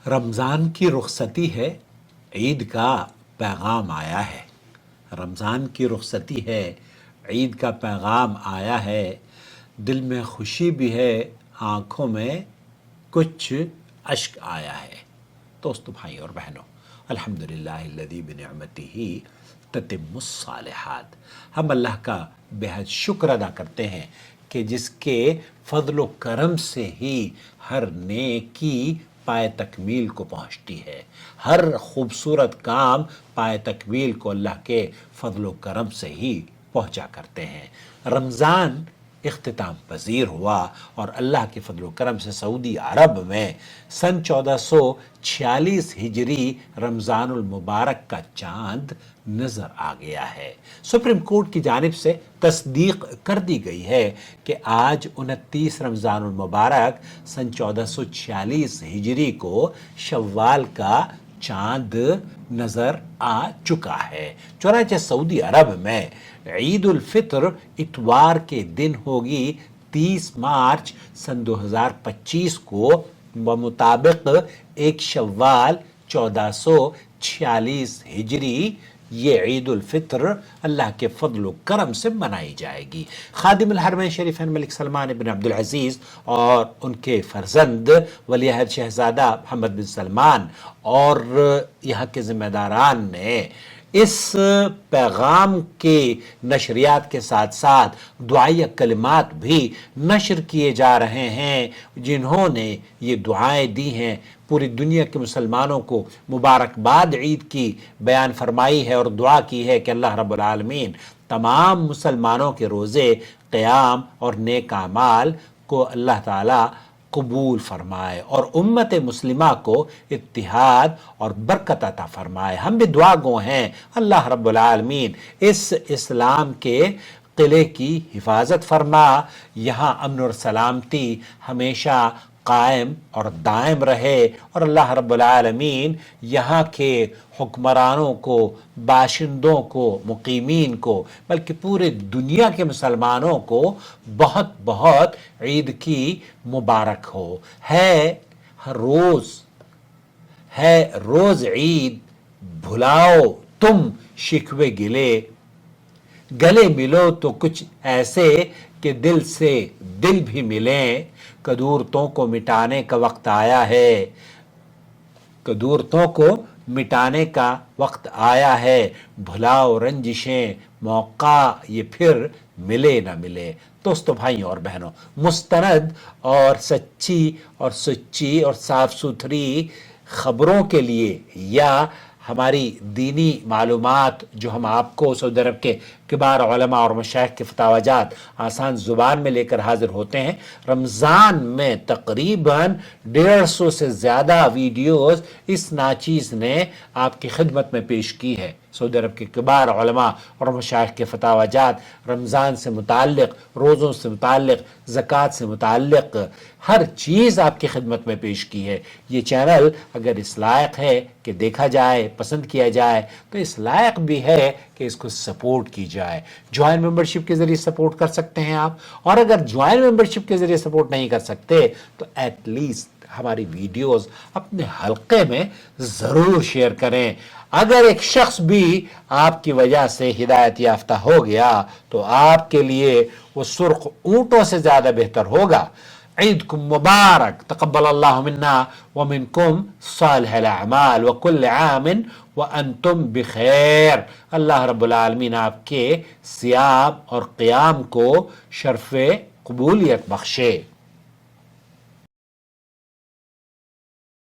رمضان کی رخصتی ہے، عید کا پیغام آیا ہے۔ رمضان کی رخصتی ہے، عید کا پیغام آیا ہے، دل میں خوشی بھی ہے، آنکھوں میں کچھ اشک آیا ہے۔ دوستو، بھائی اور بہنوں، الحمدللہ الذی بنعمتہ تتم الصالحات، ہم اللہ کا بہت شکر ادا کرتے ہیں کہ جس کے فضل و کرم سے ہی ہر نیکی پائے تکمیل کو پہنچتی ہے، ہر خوبصورت کام پائے تکمیل کو اللہ کے فضل و کرم سے ہی پہنچا کرتے ہیں۔ رمضان اختتام پذیر ہوا اور اللہ کے فضل و کرم سے سعودی عرب میں سن 1446 ہجری رمضان المبارک کا چاند نظر آ گیا ہے۔ سپریم کورٹ کی جانب سے تصدیق کر دی گئی ہے کہ آج 29 رمضان المبارک سن 1446 ہجری کو شوال کا چاند نظر آ چکا ہے۔ چنانچہ سعودی عرب میں عید الفطر اتوار کے دن ہوگی 30 مارچ سن 2025 کو بمطابق 1 شوال 1446 ہجری یہ عید الفطر اللہ کے فضل و کرم سے منائی جائے گی۔ خادم الحرمین شریفین ملک سلمان بن عبدالعزیز اور ان کے فرزند ولی عہد شہزادہ محمد بن سلمان اور یہاں کے ذمہ داران نے اس پیغام کے نشریات کے ساتھ ساتھ دعائیہ کلمات بھی نشر کیے جا رہے ہیں، جنہوں نے یہ دعائیں دی ہیں، پوری دنیا کے مسلمانوں کو مبارکباد عید کی بیان فرمائی ہے اور دعا کی ہے کہ اللہ رب العالمین تمام مسلمانوں کے روزے، قیام اور نیک اعمال کو اللہ تعالی قبول فرمائے اور امت مسلمہ کو اتحاد اور برکت عطا فرمائے۔ ہم بھی دعا گو ہیں، اللہ رب العالمین اس اسلام کے قلعے کی حفاظت فرما، یہاں امن اور سلامتی ہمیشہ قائم اور دائم رہے اور اللہ رب العالمین یہاں کے حکمرانوں کو، باشندوں کو، مقیمین کو، بلکہ پورے دنیا کے مسلمانوں کو بہت بہت عید کی مبارک ہو۔ ہے روز عید، بھلاؤ تم شکوے گلے، گلے ملو تو کچھ ایسے کہ دل سے دل بھی ملیں، قدورتوں کو مٹانے کا وقت آیا ہے، قدورتوں کو مٹانے کا وقت آیا ہے، بھلاؤ رنجشیں، موقع یہ پھر ملے نہ ملے۔ دوستو، بھائیوں اور بہنوں، مستند اور سچی اور صاف ستھری خبروں کے لیے یا ہماری دینی معلومات جو ہم آپ کو سعودی عرب کے کبار علماء اور مشائخ کے فتاوی جات آسان زبان میں لے کر حاضر ہوتے ہیں، رمضان میں تقریباً 150 سے زیادہ ویڈیوز اس ناچیز نے آپ کی خدمت میں پیش کی ہے۔ سعودی عرب کے کبار علماء اور مشائخ کے فتاوی جات رمضان سے متعلق، روزوں سے متعلق، زکوٰۃ سے متعلق ہر چیز آپ کی خدمت میں پیش کی ہے۔ یہ چینل اگر اس لائق ہے کہ دیکھا جائے، پسند کیا جائے، تو اس لائق بھی ہے کہ اس کو سپورٹ کی جائے۔ جوائن ممبرشپ کے ذریعے سپورٹ کر سکتے ہیں آپ، اور اگر جوائن ممبرشپ کے ذریعے سپورٹ نہیں کر سکتے تو ایٹ لیسٹ ہماری ویڈیوز اپنے حلقے میں ضرور شیئر کریں۔ اگر ایک شخص بھی آپ کی وجہ سے ہدایت یافتہ ہو گیا تو آپ کے لیے وہ سرخ اونٹوں سے زیادہ بہتر ہوگا۔ عیدکم مبارک، تقبل اللہ منا ومنکم صالح الاعمال وکل عام وانتم بخیر۔ اللہ رب العالمین آپ کے صیام اور قیام کو شرف قبولیت بخشے۔